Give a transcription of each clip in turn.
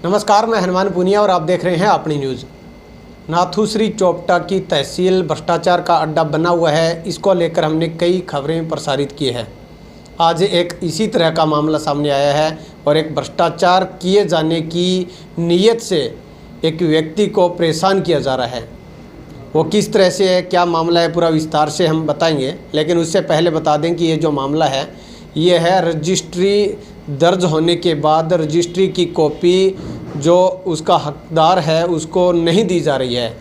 नमस्कार, मैं हनुमान पुनिया और आप देख रहे हैं अपनी न्यूज़। नाथुश्री चोपटा की तहसील भ्रष्टाचार का अड्डा बना हुआ है। इसको लेकर हमने कई खबरें प्रसारित की हैं। आज एक इसी तरह का मामला सामने आया है और एक भ्रष्टाचार किए जाने की नीयत से एक व्यक्ति को परेशान किया जा रहा है। वो किस तरह से है, क्या मामला है, पूरा विस्तार से हम बताएंगे। लेकिन उससे पहले बता दें कि ये जो मामला है ये है रजिस्ट्री दर्ज होने के बाद रजिस्ट्री की कॉपी जो उसका हकदार है उसको नहीं दी जा रही है।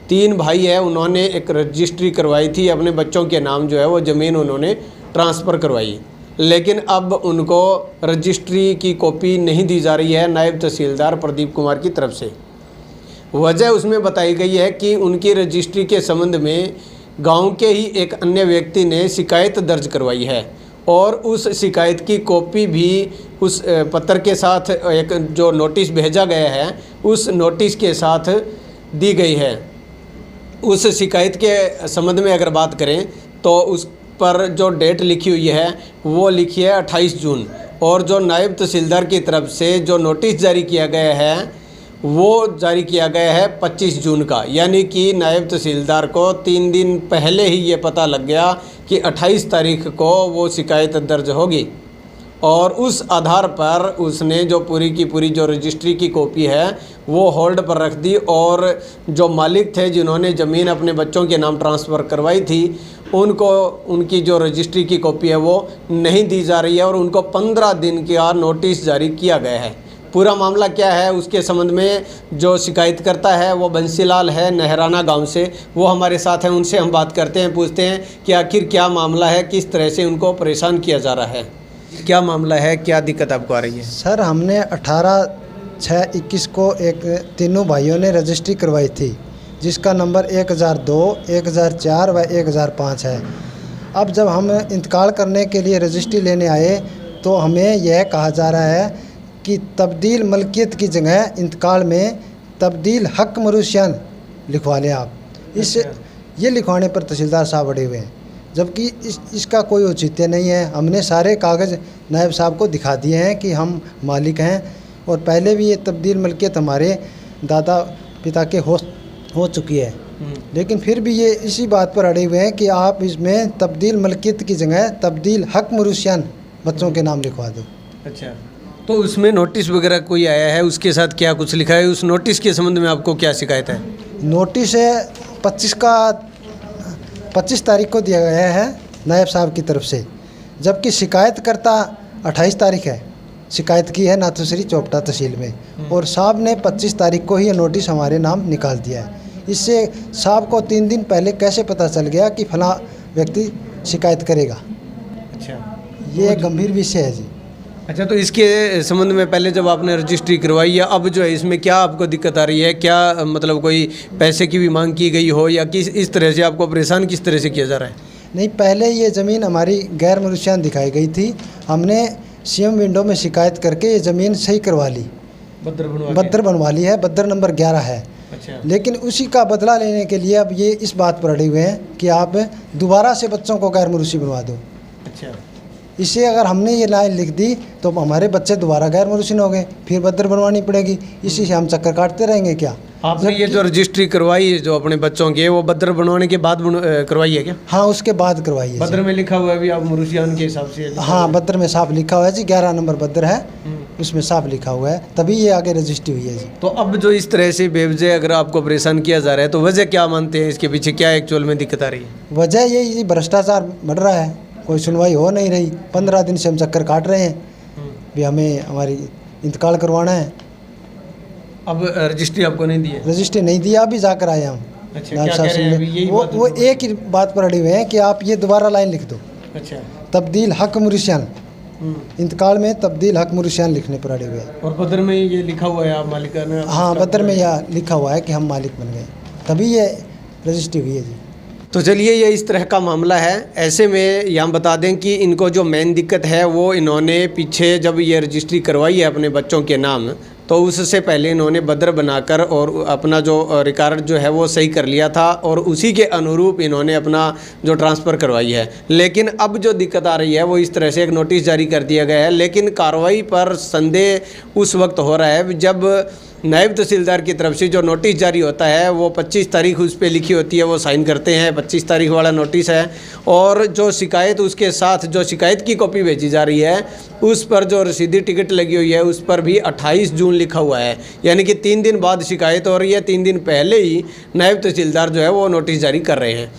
3 भाई है, उन्होंने एक रजिस्ट्री करवाई थी, अपने बच्चों के नाम जो है वो ज़मीन उन्होंने ट्रांसफ़र करवाई, लेकिन अब उनको रजिस्ट्री की कॉपी नहीं दी जा रही है नायब तहसीलदार प्रदीप कुमार की तरफ से। वजह उसमें बताई गई है कि उनकी रजिस्ट्री के संबंध में गांव के ही एक अन्य व्यक्ति ने शिकायत दर्ज करवाई है और उस शिकायत की कॉपी भी उस पत्र के साथ, एक जो नोटिस भेजा गया है उस नोटिस के साथ दी गई है। उस शिकायत के संबंध में अगर बात करें तो उस पर जो डेट लिखी हुई है वो लिखी है 28 जून और जो नायब तहसीलदार की तरफ से जो नोटिस जारी किया गया है वो जारी किया गया है 25 जून का। यानी कि नायब तहसीलदार को 3 दिन पहले ही ये पता लग गया कि 28 तारीख को वो शिकायत दर्ज होगी और उस आधार पर उसने जो पूरी की पूरी जो रजिस्ट्री की कॉपी है वो होल्ड पर रख दी और जो मालिक थे जिन्होंने ज़मीन अपने बच्चों के नाम ट्रांसफ़र करवाई थी उनको उनकी जो रजिस्ट्री की कॉपी है वो नहीं दी जा रही है और उनको 15 दिन का नोटिस जारी किया गया है। पूरा मामला क्या है उसके संबंध में जो शिकायत करता है वो बंसीलाल है नहराना गांव से, वो हमारे साथ हैं। उनसे हम बात करते हैं, पूछते हैं कि आखिर क्या मामला है, किस तरह से उनको परेशान किया जा रहा है, क्या मामला है, क्या दिक्कत आपको आ रही है। सर, हमने 18/6/21 को एक तीनों भाइयों ने रजिस्ट्री करवाई थी जिसका नंबर 1002, 1004 व 1005 है। अब जब हम इंतकाल करने के लिए रजिस्ट्री लेने आए तो हमें यह कहा जा रहा है कि तब्दील मलकियत की जगह इंतकाल में तब्दील हक मरूशियान लिखवा लें आप। ये लिखवाने पर तहसीलदार साहब अड़े हुए हैं, जबकि इसका कोई औचित्य नहीं है। हमने सारे कागज़ नायब साहब को दिखा दिए हैं कि हम मालिक हैं और पहले भी ये तब्दील मलकियत हमारे दादा पिता के हो चुकी है, लेकिन फिर भी ये इसी बात पर अड़े हुए हैं कि आप इसमें तब्दील मलकियत की जगह तब्दील हक मरूशियान बच्चों के नाम लिखवा दो। अच्छा, तो उसमें नोटिस वगैरह कोई आया है, उसके साथ क्या कुछ लिखा है, उस नोटिस के संबंध में आपको क्या शिकायत है। नोटिस है 25 तारीख को दिया गया है नायब साहब की तरफ से, जबकि शिकायतकर्ता 28 तारीख है शिकायत की है नाथुश्री चोपटा तहसील में और साहब ने 25 तारीख को ही ये नोटिस हमारे नाम निकाल दिया है। इससे साहब को 3 दिन पहले कैसे पता चल गया कि फलां व्यक्ति शिकायत करेगा। अच्छा, ये एक गंभीर विषय है जी। अच्छा, तो इसके संबंध में पहले जब आपने रजिस्ट्री करवाई या अब जो है इसमें क्या आपको दिक्कत आ रही है, क्या मतलब कोई पैसे की भी मांग की गई हो या किस इस तरह से आपको परेशान किस तरह से किया जा रहा है। नहीं, पहले ये ज़मीन हमारी गैर मरूशियान दिखाई गई थी, हमने सीएम विंडो में शिकायत करके ये ज़मीन सही करवा ली, बद्दर बनवा ली है, बद्दर नंबर 11 है। अच्छा। लेकिन उसी का बदला लेने के लिए अब ये इस बात पर अड़े हुए हैं कि आप दोबारा से बच्चों को गैर मरूसी बनवा दो। अच्छा, इसे अगर हमने ये लाइन लिख दी तो हमारे बच्चे दोबारा गैर मरूसी हो गए, फिर बद्दर बनवानी पड़ेगी। इसी से हम चक्कर काटते रहेंगे क्या। आपने ये जो रजिस्ट्री करवाई है जो अपने बच्चों की वो बद्दर बनवाने के बाद करवाई है क्या। हाँ, उसके बाद करवाई है। बद्दर में लिखा हुआ है भी आप मरूसियान के हिसाब से। हाँ, बद्दर में साफ लिखा हुआ है जी, 11 नंबर बद्दर है, उसमें साफ लिखा हुआ है, तभी ये आगे रजिस्ट्री हुई है जी। तो अब जो इस तरह से बेवजह अगर आपको परेशान किया जा रहा है तो वजह क्या मानते हैं, इसके पीछे क्या एक्चुअल में दिक्कत आ रही है। वजह यही भ्रष्टाचार बढ़ रहा है, कोई सुनवाई हो नहीं रही। 15 दिन से हम चक्कर काट रहे हैं, भी हमें हमारी इंतकाल करवाना है। अब रजिस्ट्री आपको नहीं दी है। रजिस्ट्री नहीं दी, अभी जाकर आए हम। अच्छा, क्या कह रहे हैं अभी, यही बात वो एक ही बात पर अड़े हुए हैं कि आप ये दोबारा लाइन लिख दो। अच्छा, तब्दील हक मुर्शियान, इंतकाल में तब्दील हक मुर्शियान लिखने पर अड़े हुए हैं। और बद्दर में ये लिखा हुआ है आप मालिकाना। हाँ, बद्दर में यह लिखा हुआ है कि हम मालिक बन गए, तभी ये रजिस्ट्री हुई है जी। तो चलिए, ये इस तरह का मामला है। ऐसे में यहाँ बता दें कि इनको जो मेन दिक्कत है वो इन्होंने पीछे जब ये रजिस्ट्री करवाई है अपने बच्चों के नाम तो उससे पहले इन्होंने बदर बनाकर और अपना जो रिकॉर्ड जो है वो सही कर लिया था और उसी के अनुरूप इन्होंने अपना जो ट्रांसफ़र करवाई है। लेकिन अब जो दिक्कत आ रही है वो इस तरह से एक नोटिस जारी कर दिया गया है, लेकिन कार्रवाई पर संदेह उस वक्त हो रहा है जब नायब तहसीलदार की तरफ से जो नोटिस जारी होता है वो 25 तारीख उस पर लिखी होती है, वो साइन करते हैं, 25 तारीख वाला नोटिस है। और जो शिकायत उसके साथ जो शिकायत की कॉपी भेजी जा रही है उस पर जो रसीदी टिकट लगी हुई है उस पर भी 28 जून लिखा हुआ है, यानी कि 3 दिन बाद शिकायत हो रही है, 3 दिन पहले ही नायब तहसीलदार जो है वो नोटिस जारी कर रहे हैं।